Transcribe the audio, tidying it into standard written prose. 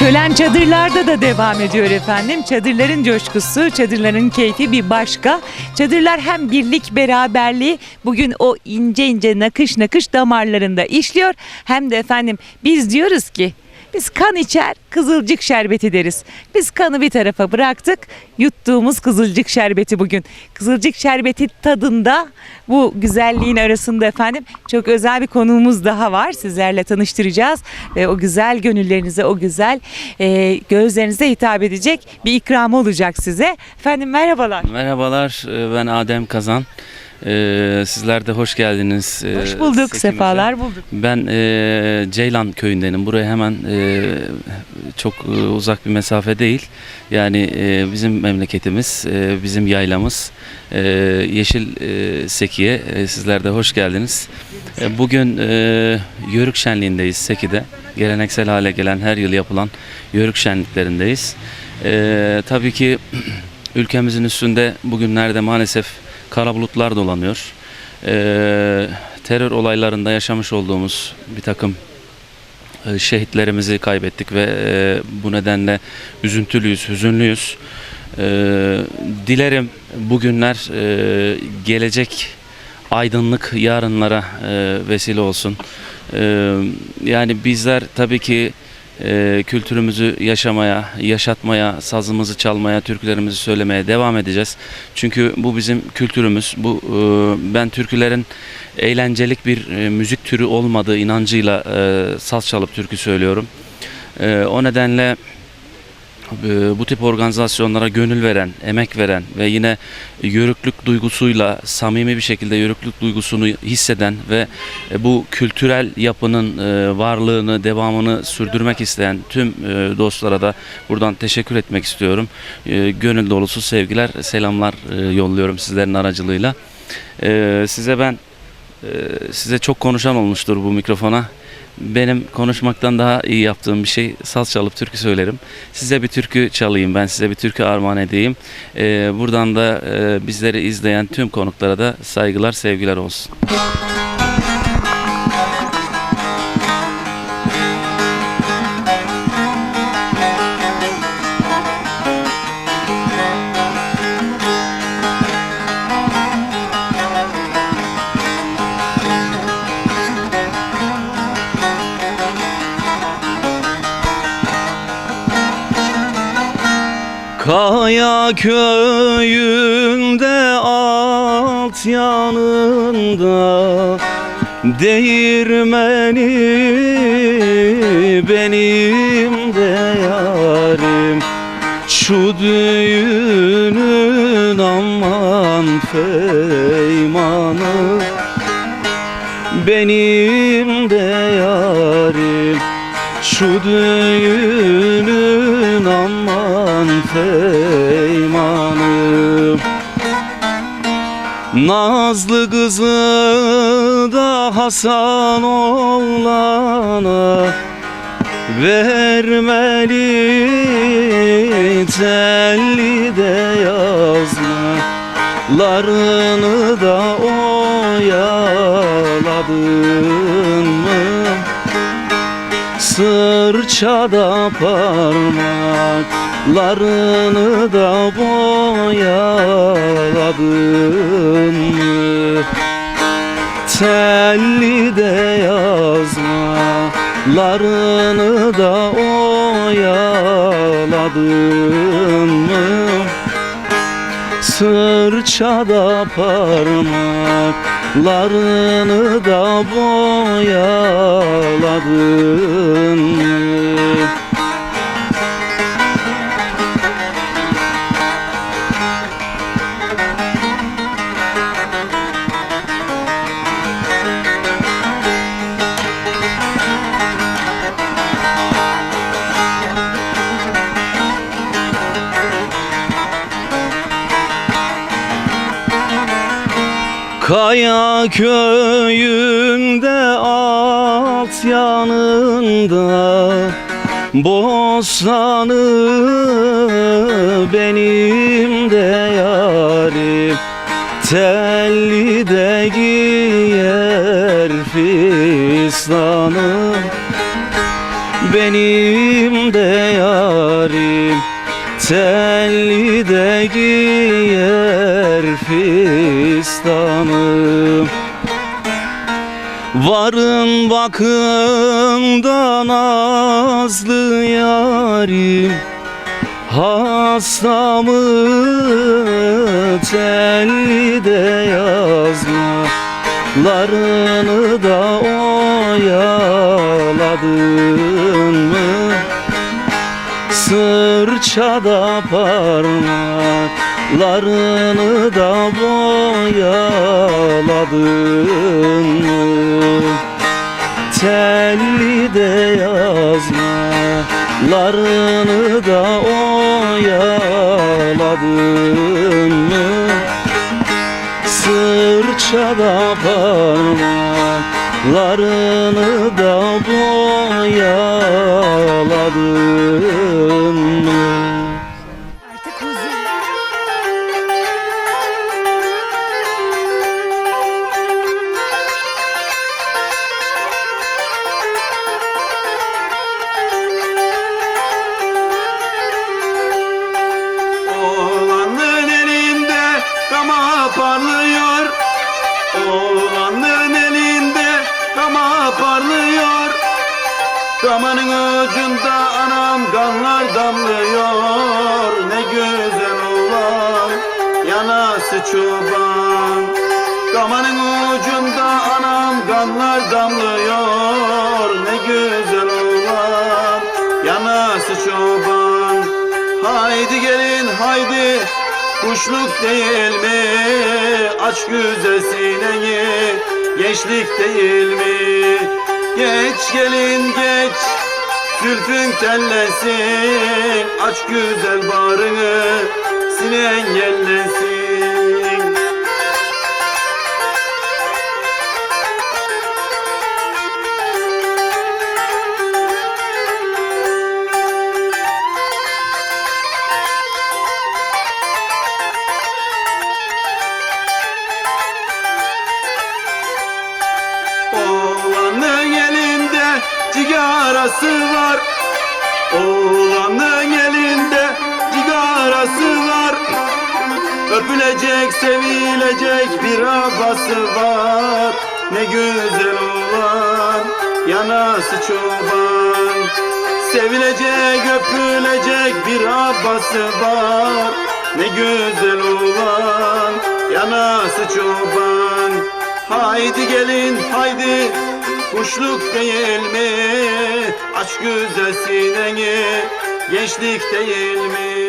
Şölen çadırlarda da devam ediyor efendim. Çadırların coşkusu, çadırların keyfi bir başka. Çadırlar hem birlik, beraberliği bugün o ince ince nakış nakış damarlarında işliyor. Hem de efendim biz diyoruz ki biz kan içer, kızılcık şerbeti deriz. Biz kanı bir tarafa bıraktık, yuttuğumuz kızılcık şerbeti bugün. Kızılcık şerbeti tadında bu güzelliğin arasında efendim çok özel bir konuğumuz daha var. Sizlerle tanıştıracağız ve o güzel gönüllerinize, o güzel gözlerinize hitap edecek bir ikram olacak size. Efendim merhabalar. Merhabalar, ben Adem Kazan. Sizler de hoş geldiniz. Hoş bulduk, Sekimize. sefalar bulduk. Ben Ceylan köyündenim. Buraya hemen çok uzak bir mesafe değil. Yani bizim memleketimiz, bizim yaylamız Yeşil Seki'ye. Sizler de hoş geldiniz. Bugün Yörük Şenliği'ndeyiz Seki'de. Geleneksel hale gelen her yıl yapılan Yörük Şenliklerindeyiz. Tabii ki ülkemizin üstünde bugünlerde maalesef kara bulutlar dolanıyor. Terör olaylarında yaşamış olduğumuz bir takım şehitlerimizi kaybettik ve bu nedenle üzüntülüyüz, hüzünlüyüz. Dilerim bugünler gelecek aydınlık yarınlara vesile olsun. Yani bizler tabii ki kültürümüzü yaşamaya, yaşatmaya, sazımızı çalmaya, türkülerimizi söylemeye devam edeceğiz. Çünkü bu bizim kültürümüz. Ben türkülerin eğlencelik bir müzik türü olmadığı inancıyla saz çalıp türkü söylüyorum. O nedenle bu tip organizasyonlara gönül veren, emek veren ve yine yörüklük duygusuyla samimi bir şekilde yörüklük duygusunu hisseden ve bu kültürel yapının varlığını, devamını sürdürmek isteyen tüm dostlara da buradan teşekkür etmek istiyorum. Gönül dolusu sevgiler, selamlar yolluyorum sizlerin aracılığıyla. Size çok konuşan olmuştur bu mikrofona. Benim konuşmaktan daha iyi yaptığım bir şey saz çalıp türkü söylerim. Size bir türkü çalayım, ben size bir türkü armağan edeyim. Buradan da bizleri izleyen tüm konuklara da saygılar, sevgiler olsun. Kaya köyünde alt yanında değirmeni benim de yarim. Şu düğünün aman feymanı benim de yarim. Şu düğünün aman feymanı. Nazlı kızı da Hasan oğlana vermeli, telli de yazmalarını da oyaladın mı? Sırçada parmaklarını da boyaladın mı? Telli de yazmalarını da oyaladın mı? Sırçada parmaklarını da boyaladın mı? Kaya köyünde alt yanında bostanı benim de yarim. Telli de giyer fistanı benim de yarim, telli de giyer fistanım. Varın bakın da nazlı yarim, hastamı telli de yazmalarını da oyaladın mı? Sırçada parmaklarını da boyaladın mı? Telli de yazmalarını da oyaladın mı? Sırçada parmaklarını da boyaladın mı? Artık huzur. Oğlanın elinde kama parlıyor, oğlanın elinde kama parlıyor. Kamanın ucunda anam kanlar damlıyor. Ne güzel oğlan, yanası çoban. Kamanın ucunda anam kanlar damlıyor. Ne güzel oğlan, yanası çoban. Haydi gelin haydi, kuşluk değil mi? Aç güzel sineyi, gençlik değil mi? Geç gelin geç, zülfün tellesin. Aç güzel bağrını, sinen yellesin. Oğlanın elinde cigarası var, oğlanın elinde cigarası var. Öpülecek, sevilecek bir abası var. Ne güzel oğlan, yanası çoban. Sevilecek, öpülecek bir abası var. Ne güzel oğlan, yanası çoban. Haydi gelin haydi, kuşluk değil mi? Aç güzel sineni, gençlik değil mi?